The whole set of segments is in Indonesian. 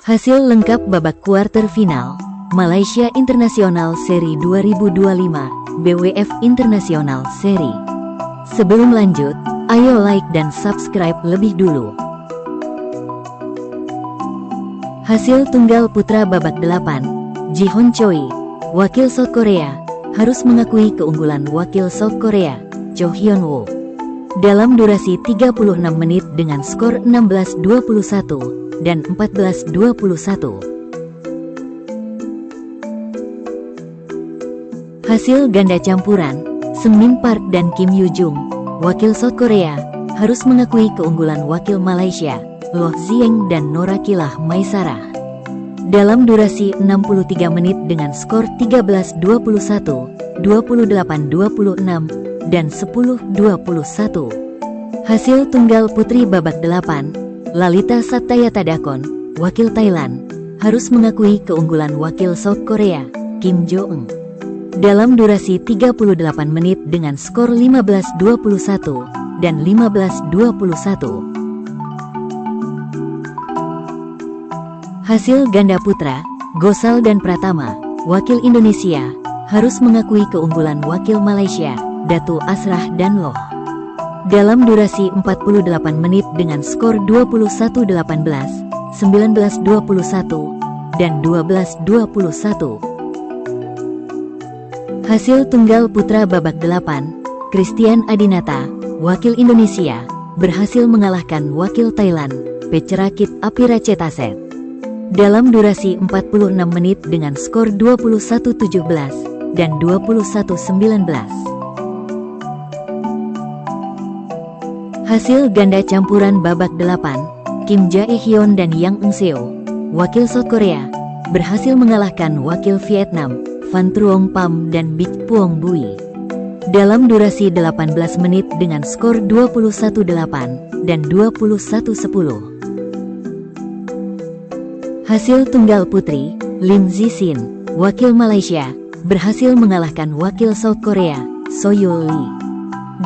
Hasil lengkap babak kuarter final Malaysia International Seri 2025 BWF International Seri. Sebelum lanjut, ayo like dan subscribe lebih dulu. Hasil tunggal putra babak 8, Ji-hoon Choi, wakil South Korea, harus mengakui keunggulan wakil South Korea, Cho Hyun-woo, dalam durasi 36 menit dengan skor 16-21 dan 14-21. Hasil ganda campuran, Seungmin Park dan Kim Yoo-jung, wakil South Korea, harus mengakui keunggulan wakil Malaysia, Loh Zieng dan Nora Kilah Maisarah, dalam durasi 63 menit dengan skor 13-21, 28-26, dan 10-21. Hasil tunggal putri babak 8, Lalita Satyayatadakon, wakil Thailand, harus mengakui keunggulan wakil South Korea, Kim Jo-eung, dalam durasi 38 menit dengan skor 15-21 dan 15-21. Hasil ganda putra, Gosal dan Pratama, wakil Indonesia, harus mengakui keunggulan wakil Malaysia, Datu Asrah dan Loh, dalam durasi 48 menit dengan skor 21-18, 19-21, dan 12-21. Hasil tunggal putra babak 8, Christian Adinata, wakil Indonesia, berhasil mengalahkan wakil Thailand, Pecherakit Apiracetaset, dalam durasi 46 menit dengan skor 21-17 dan 21-19. Hasil ganda campuran babak 8, Kim Jae-hyun dan Yang Eun-seo, wakil South Korea, berhasil mengalahkan wakil Vietnam, Van Truong Pham dan Bich Puong Bui, dalam durasi 18 menit dengan skor 21-8 dan 21-10. Hasil tunggal putri, Lim Zi-sin, wakil Malaysia, berhasil mengalahkan wakil South Korea, So-yul Lee,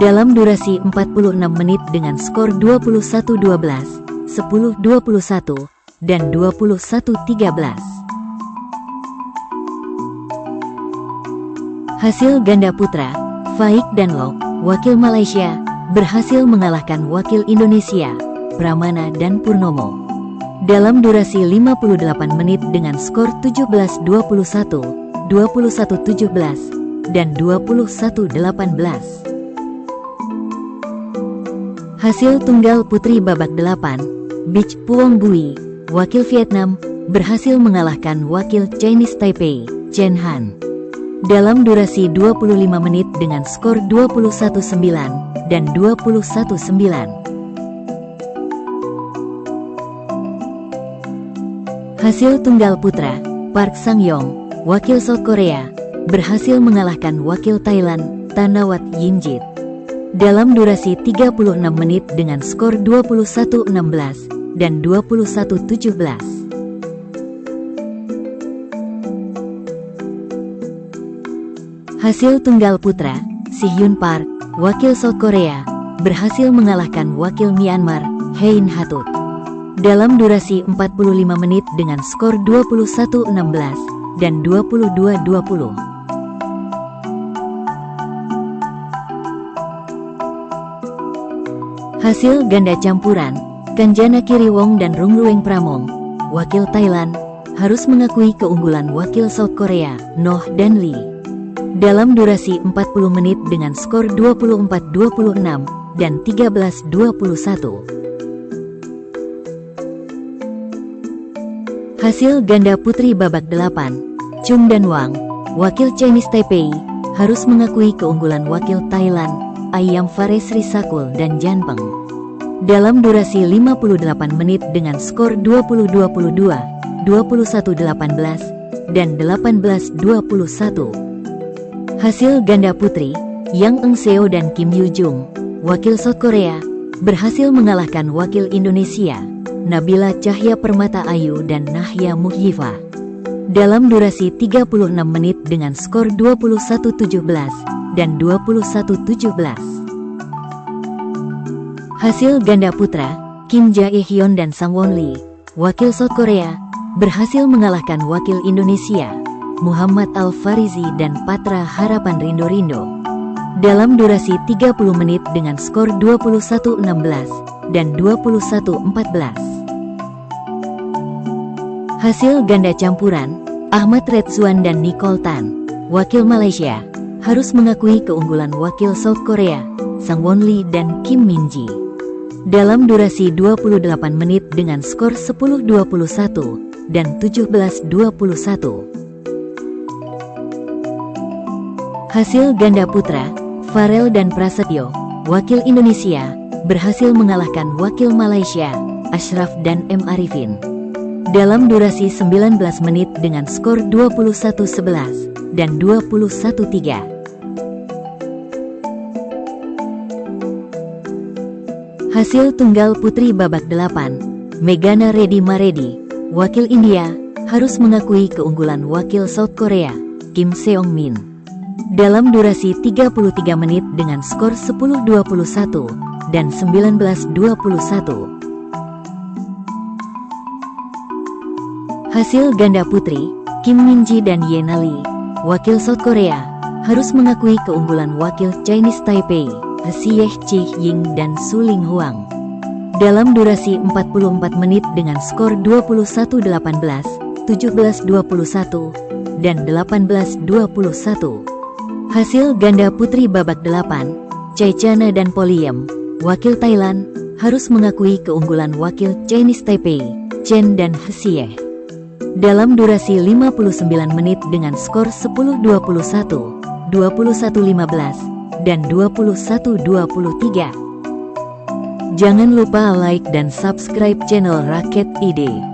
dalam durasi 46 menit dengan skor 21-12, 10-21, dan 21-13. Hasil ganda putra, Faik dan Lok, wakil Malaysia, berhasil mengalahkan wakil Indonesia, Pramana dan Purnomo, dalam durasi 58 menit dengan skor 17-21, 21-17, dan 21-18. Hasil tunggal putri babak 8, Bich Puong Bui, wakil Vietnam, berhasil mengalahkan wakil Chinese Taipei, Chen Han, dalam durasi 25 menit dengan skor 21-9 dan 21-9. Hasil tunggal putra, Park Sang-yong, wakil South Korea, berhasil mengalahkan wakil Thailand, Thanawat Yinjit, dalam durasi 36 menit dengan skor 21-16 dan 21-17. Hasil tunggal putra, Si-hyun Park, wakil South Korea, berhasil mengalahkan wakil Myanmar, Hein Hatut, dalam durasi 45 menit dengan skor 21-16 dan 22-20. Hasil ganda campuran, Kanjana Kiriwong dan Rungrueng Pramong, wakil Thailand, harus mengakui keunggulan wakil South Korea, Noh dan Lee, dalam durasi 40 menit dengan skor 24-26 dan 13-21. Hasil ganda putri babak 8, Chung dan Wang, wakil Chinese Taipei, harus mengakui keunggulan wakil Thailand, Ayam Faresri Sakul dan Jan Peng, dalam durasi 58 menit dengan skor 20-22, 21-18, dan 18-21. Hasil ganda putri, Yang Eun-seo dan Kim Yoo-jung, wakil South Korea, berhasil mengalahkan wakil Indonesia, Nabila Cahya Permata Ayu dan Nahya Muhyifa, dalam durasi 36 menit dengan skor 21-17 dan 21-17. Hasil ganda putra, Kim Jae-hyun dan Sang Won Lee, wakil South Korea, berhasil mengalahkan wakil Indonesia, Muhammad Al-Farizi dan Patra Harapan Rindo-Rindo, dalam durasi 30 menit dengan skor 21-16 dan 21-14. Hasil ganda campuran, Ahmad Redzuan dan Nicole Tan, wakil Malaysia, harus mengakui keunggulan wakil South Korea, Sang Won Lee dan Kim Min Ji, dalam durasi 28 menit dengan skor 10-21 dan 17-21. Hasil ganda putra, Farel dan Prasetyo, wakil Indonesia, berhasil mengalahkan wakil Malaysia, Ashraf dan M. Arifin, dalam durasi 19 menit dengan skor 21-11 dan 21-3. Hasil tunggal putri babak 8, Meghana Reddy Maredi, wakil India, harus mengakui keunggulan wakil South Korea, Kim Seong Min, dalam durasi 33 menit dengan skor 10-21 dan 19-21. Hasil ganda putri, Kim Min Ji dan Yena Lee, wakil South Korea, harus mengakui keunggulan wakil Chinese Taipei, Hsieh Chi-ying dan Su Ling Huang, dalam durasi 44 menit dengan skor 21-18, 17-21, dan 18-21. Hasil ganda putri babak 8, Chaichana dan Poliem, wakil Thailand, harus mengakui keunggulan wakil Chinese Taipei, Chen dan Hsieh, dalam durasi 59 menit dengan skor 10-21, 21-15, dan 21-23. Jangan lupa like dan subscribe channel Raket ID.